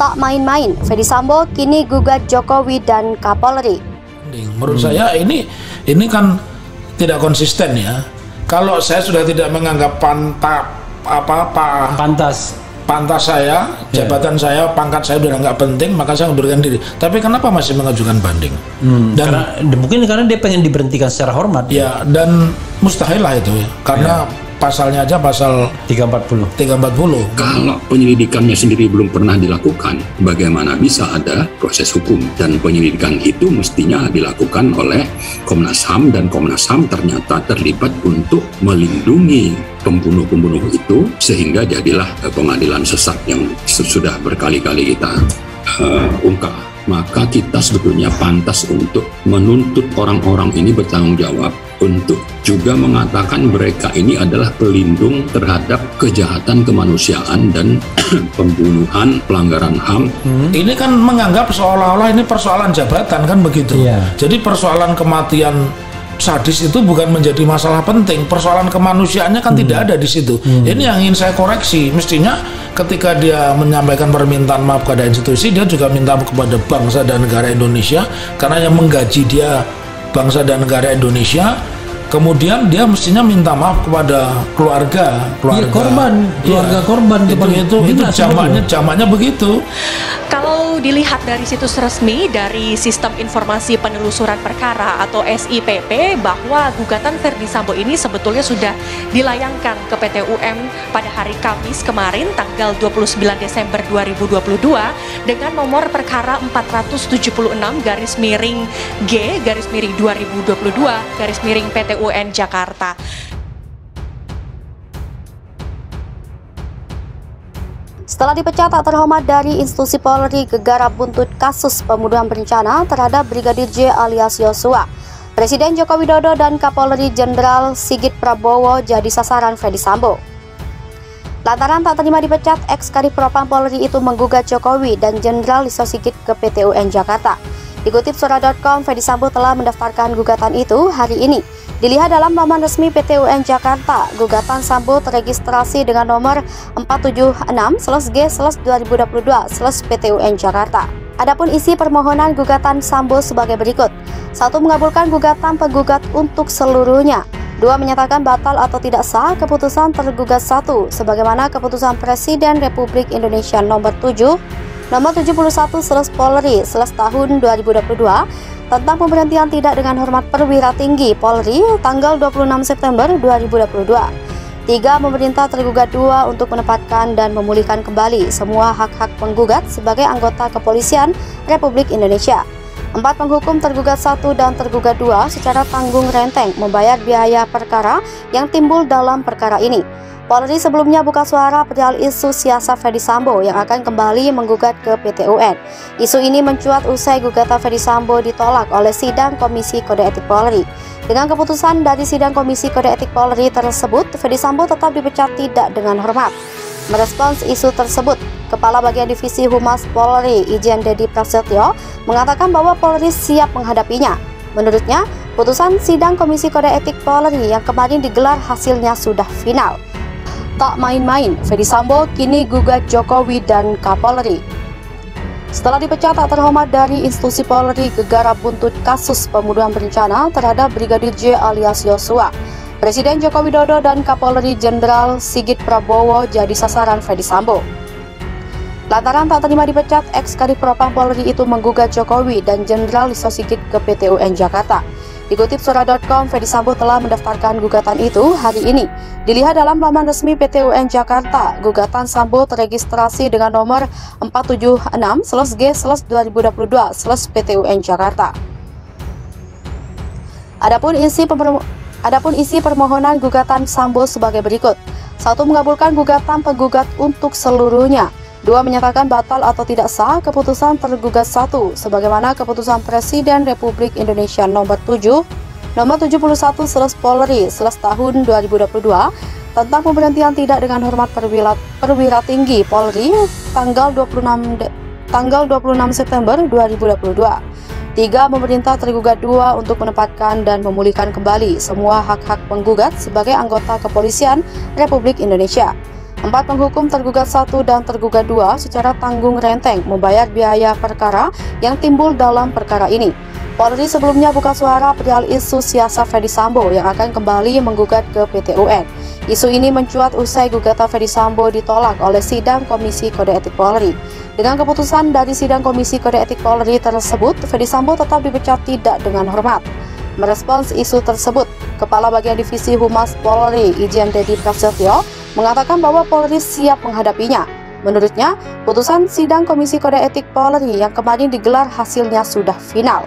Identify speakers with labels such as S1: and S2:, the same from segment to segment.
S1: Tak main-main, Ferdy Sambo kini gugat Jokowi dan Kapolri.
S2: Menurut saya ini kan tidak konsisten ya. Kalau saya sudah tidak menganggap pantas saya, jabatan saya, pangkat saya sudah nggak penting, maka saya mundurkan diri. Tapi kenapa masih mengajukan banding?
S3: Mungkin karena dia pengen diberhentikan secara hormat.
S2: Ya, dan mustahil lah itu ya. Karena pasalnya aja pasal 340.
S4: Kalau penyelidikannya sendiri belum pernah dilakukan, bagaimana bisa ada proses hukum? Dan penyelidikan itu mestinya dilakukan oleh Komnas HAM, dan Komnas HAM ternyata terlibat untuk melindungi pembunuh-pembunuh itu, sehingga jadilah pengadilan sesat yang sudah berkali-kali kita ungkap. Maka kita sebetulnya pantas untuk menuntut orang-orang ini bertanggung jawab, untuk juga mengatakan mereka ini adalah pelindung terhadap kejahatan kemanusiaan dan pembunuhan, pelanggaran HAM.
S2: Ini kan menganggap seolah-olah ini persoalan jabatan, kan begitu. Jadi persoalan kematian sadis itu bukan menjadi masalah penting, persoalan kemanusiaannya kan tidak ada di situ. Ini yang ingin saya koreksi. Mestinya ketika dia menyampaikan permintaan maaf kepada institusi, dia juga minta kepada bangsa dan negara Indonesia, karena yang menggaji dia bangsa dan negara Indonesia. Kemudian dia mestinya minta maaf kepada keluarga
S3: korban.
S2: Itu jamaknya begitu.
S5: Kalau dilihat dari situs resmi dari Sistem Informasi Penelusuran Perkara atau SIPP, bahwa gugatan Ferdy Sambo ini sebetulnya sudah dilayangkan ke PT UM pada hari Kamis kemarin tanggal 29 Desember 2022 dengan nomor perkara 470/G/2022 PT UN Jakarta.
S1: Setelah dipecat tak terhormat dari institusi Polri, gegara buntut kasus pembunuhan berencana terhadap Brigadir J alias Yosua. Presiden Joko Widodo dan Kapolri Jenderal Sigit Prabowo jadi sasaran Ferdy Sambo. Lantaran tak terima dipecat, ex-Kadif Propam Polri itu menggugat Jokowi dan Jenderal Listio Sigit ke PT UN Jakarta. Dikutip suara.com, Ferdy Sambo telah mendaftarkan gugatan itu hari ini. Dilihat dalam laman resmi PT UN Jakarta, gugatan Sambo terregistrasi dengan nomor 476/G/2022/PT UN Jakarta. Adapun isi permohonan gugatan Sambo sebagai berikut. 1. Mengabulkan gugatan penggugat untuk seluruhnya. 2. Menyatakan batal atau tidak sah keputusan tergugat 1, sebagaimana keputusan Presiden Republik Indonesia nomor 71/Polri/tahun 2022 tentang pemberhentian tidak dengan hormat perwira tinggi Polri tanggal 26 September 2022. 3. Pemerintah tergugat 2 untuk menempatkan dan memulihkan kembali semua hak-hak penggugat sebagai anggota kepolisian Republik Indonesia. 4. Penghukum tergugat 1 dan tergugat 2 secara tanggung renteng membayar biaya perkara yang timbul dalam perkara ini. Polri sebelumnya buka suara perihal isu siasat Ferdy Sambo yang akan kembali menggugat ke PT UN. Isu ini mencuat usai gugatan Ferdy Sambo ditolak oleh Sidang Komisi Kode Etik Polri. Dengan keputusan dari Sidang Komisi Kode Etik Polri tersebut, Ferdy Sambo tetap dipecat tidak dengan hormat. Merespons isu tersebut, Kepala Bagian Divisi Humas Polri, Irjen Dedi Prasetyo, mengatakan bahwa Polri siap menghadapinya. Menurutnya, putusan Sidang Komisi Kode Etik Polri yang kemarin digelar hasilnya sudah final. Tak main-main, Ferdy Sambo kini gugat Jokowi dan Kapolri. Setelah dipecat tak terhormat dari institusi Polri, gegara buntut kasus pembunuhan berencana terhadap Brigadir J alias Yosua. Presiden Joko Widodo dan Kapolri Jenderal Sigit Prabowo jadi sasaran Ferdy Sambo. Lantaran tak terima dipecat, ex-Kadif Propam Polri itu menggugat Jokowi dan Jenderal Listio Sigit ke PT UN Jakarta. Dikutip suara.com, Ferdy Sambo telah mendaftarkan gugatan itu hari ini. Dilihat dalam laman resmi PT UN Jakarta, gugatan Sambo terregistrasi dengan nomor 476/G/2022/PT UN Jakarta. Adapun isi permohonan gugatan Sambo sebagai berikut. 1. Mengabulkan gugatan penggugat untuk seluruhnya. 2. Menyatakan batal atau tidak sah keputusan tergugat 1, sebagaimana keputusan Presiden Republik Indonesia nomor 71/Polri/tahun 2022 tentang pemberhentian tidak dengan hormat perwira tinggi Polri tanggal 26 September 2022. 3. Pemerintah tergugat 2 untuk menempatkan dan memulihkan kembali semua hak-hak penggugat sebagai anggota kepolisian Republik Indonesia. 4 penghukum tergugat 1 dan tergugat 2 secara tanggung renteng membayar biaya perkara yang timbul dalam perkara ini. Polri sebelumnya buka suara perihal isu siasat Ferdy Sambo yang akan kembali menggugat ke PT UN. Isu ini mencuat usai gugatan Ferdy Sambo ditolak oleh sidang Komisi Kode Etik Polri. Dengan keputusan dari sidang Komisi Kode Etik Polri tersebut, Ferdy Sambo tetap dipecat tidak dengan hormat. Merespons isu tersebut, Kepala Bagian Divisi Humas Polri, Irjen Deddy Prasetyo, mengatakan bahwa Polri siap menghadapinya. Menurutnya, putusan sidang Komisi Kode Etik Polri yang kemarin digelar hasilnya sudah final.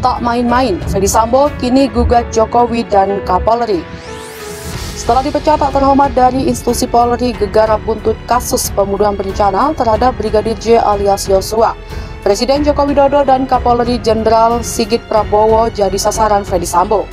S1: Tak main-main, Ferdy Sambo kini gugat Jokowi dan Kapolri. Setelah dipecat tak terhormat dari institusi Polri, gegara buntut kasus pembunuhan berencana terhadap Brigadir J alias Yosua. Presiden Joko Widodo dan Kapolri Jenderal Sigit Prabowo jadi sasaran Ferdy Sambo.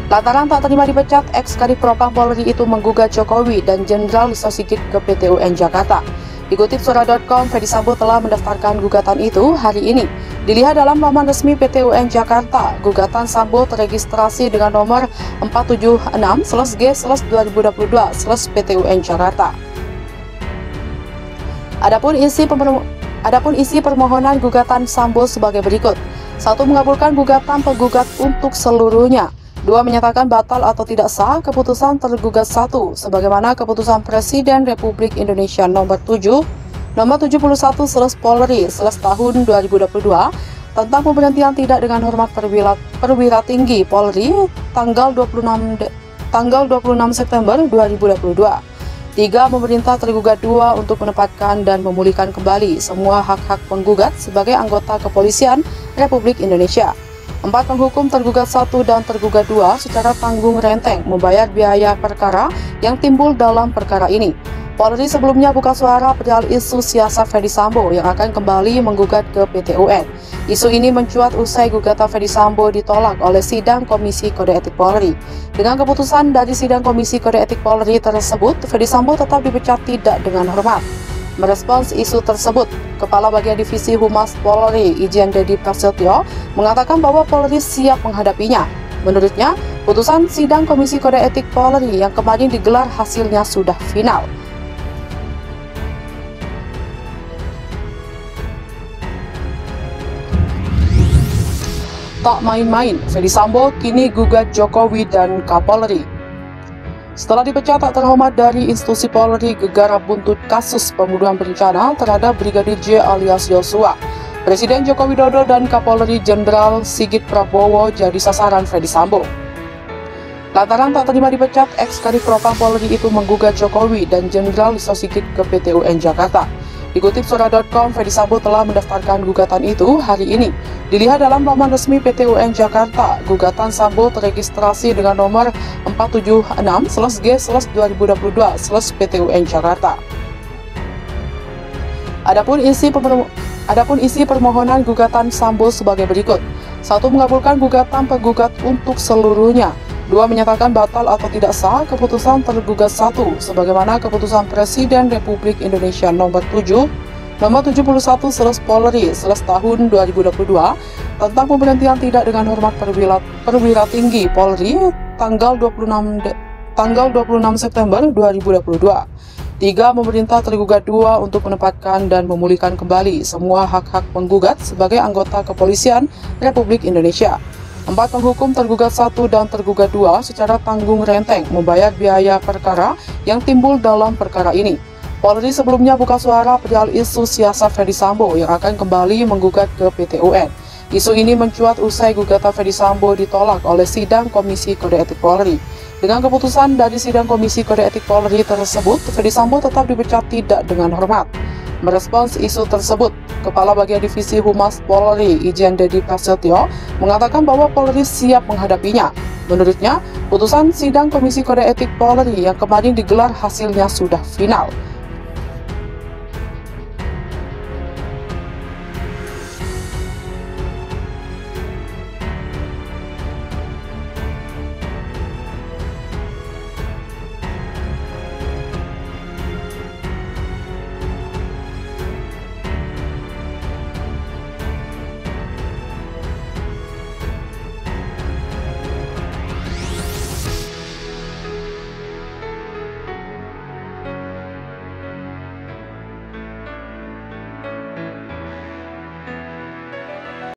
S1: Lantaran tak terima dipecat, ex-Kadipropam Polri itu menggugat Jokowi dan Jenderal Listio Sigit ke PT UN Jakarta. Dikutip suara.com, Ferdy Sambo telah mendaftarkan gugatan itu hari ini. Dilihat dalam laman resmi PT UN Jakarta, gugatan Sambo terregistrasi dengan nomor 476/G/2022/PT UN Jakarta. Adapun isi permohonan gugatan Sambo sebagai berikut. 1. Mengabulkan gugatan penggugat untuk seluruhnya. 2. Menyatakan batal atau tidak sah keputusan tergugat 1, sebagaimana keputusan Presiden Republik Indonesia nomor 71/Polri/tahun 2022 tentang pemberhentian tidak dengan hormat perwira tinggi Polri tanggal 26 September 2022. 3. Pemerintah tergugat 2 untuk menempatkan dan memulihkan kembali semua hak-hak penggugat sebagai anggota kepolisian Republik Indonesia. 4. Penghukum tergugat 1 dan tergugat 2 secara tanggung renteng membayar biaya perkara yang timbul dalam perkara ini. Polri sebelumnya buka suara perihal isu siasat Ferdy Sambo yang akan kembali menggugat ke PT UN. Isu ini mencuat usai gugatan Ferdy Sambo ditolak oleh sidang Komisi Kode Etik Polri. Dengan keputusan dari sidang Komisi Kode Etik Polri tersebut, Ferdy Sambo tetap dipecat tidak dengan hormat. Merespons isu tersebut, Kepala Bagian Divisi Humas Polri, Irjen Deddy Prasetyo, mengatakan bahwa Polri siap menghadapinya. Menurutnya, putusan sidang Komisi Kode Etik Polri yang kemarin digelar hasilnya sudah final. Tak main-main, Ferdy Sambo kini gugat Jokowi dan Kapolri. Setelah dipecat tak terhormat dari institusi Polri, gegara buntut kasus pembunuhan berencana terhadap Brigadir J alias Yosua. Presiden Joko Widodo dan Kapolri Jenderal Sigit Prabowo jadi sasaran Ferdy Sambo. Lantaran tak terima dipecat, ex-Kadipropam Polri itu menggugat Jokowi dan Jenderal Listio Sigit ke PT UN Jakarta. Dikutip suara.com, Ferdy Sambo telah mendaftarkan gugatan itu hari ini. Dilihat dalam laman resmi PT UN Jakarta, gugatan Sambo terregistrasi dengan nomor 476/G/2022/PT UN Jakarta. Adapun isi permohonan gugatan Sambo sebagai berikut. 1. Mengabulkan gugatan penggugat untuk seluruhnya. 2. Menyatakan batal atau tidak sah keputusan tergugat 1, sebagaimana keputusan Presiden Republik Indonesia nomor 71/Polri/tahun 2022 tentang pemberhentian tidak dengan hormat perwira tinggi Polri tanggal 26 September 2022. 3. Pemerintah tergugat 2 untuk menempatkan dan memulihkan kembali semua hak-hak penggugat sebagai anggota kepolisian Republik Indonesia. 4. Penghukum tergugat 1 dan tergugat 2 secara tanggung renteng membayar biaya perkara yang timbul dalam perkara ini. Polri sebelumnya buka suara perihal isu siasat Ferdy Sambo yang akan kembali menggugat ke PT UN. Isu ini mencuat usai gugatan Ferdy Sambo ditolak oleh sidang Komisi Kode Etik Polri. Dengan keputusan dari sidang Komisi Kode Etik Polri tersebut, Ferdy Sambo tetap dipecat tidak dengan hormat. Merespons isu tersebut, Kepala Bagian Divisi Humas Polri, Irjen Deddy Prasetyo, mengatakan bahwa Polri siap menghadapinya. Menurutnya, putusan sidang Komisi Kode Etik Polri yang kemarin digelar hasilnya sudah final.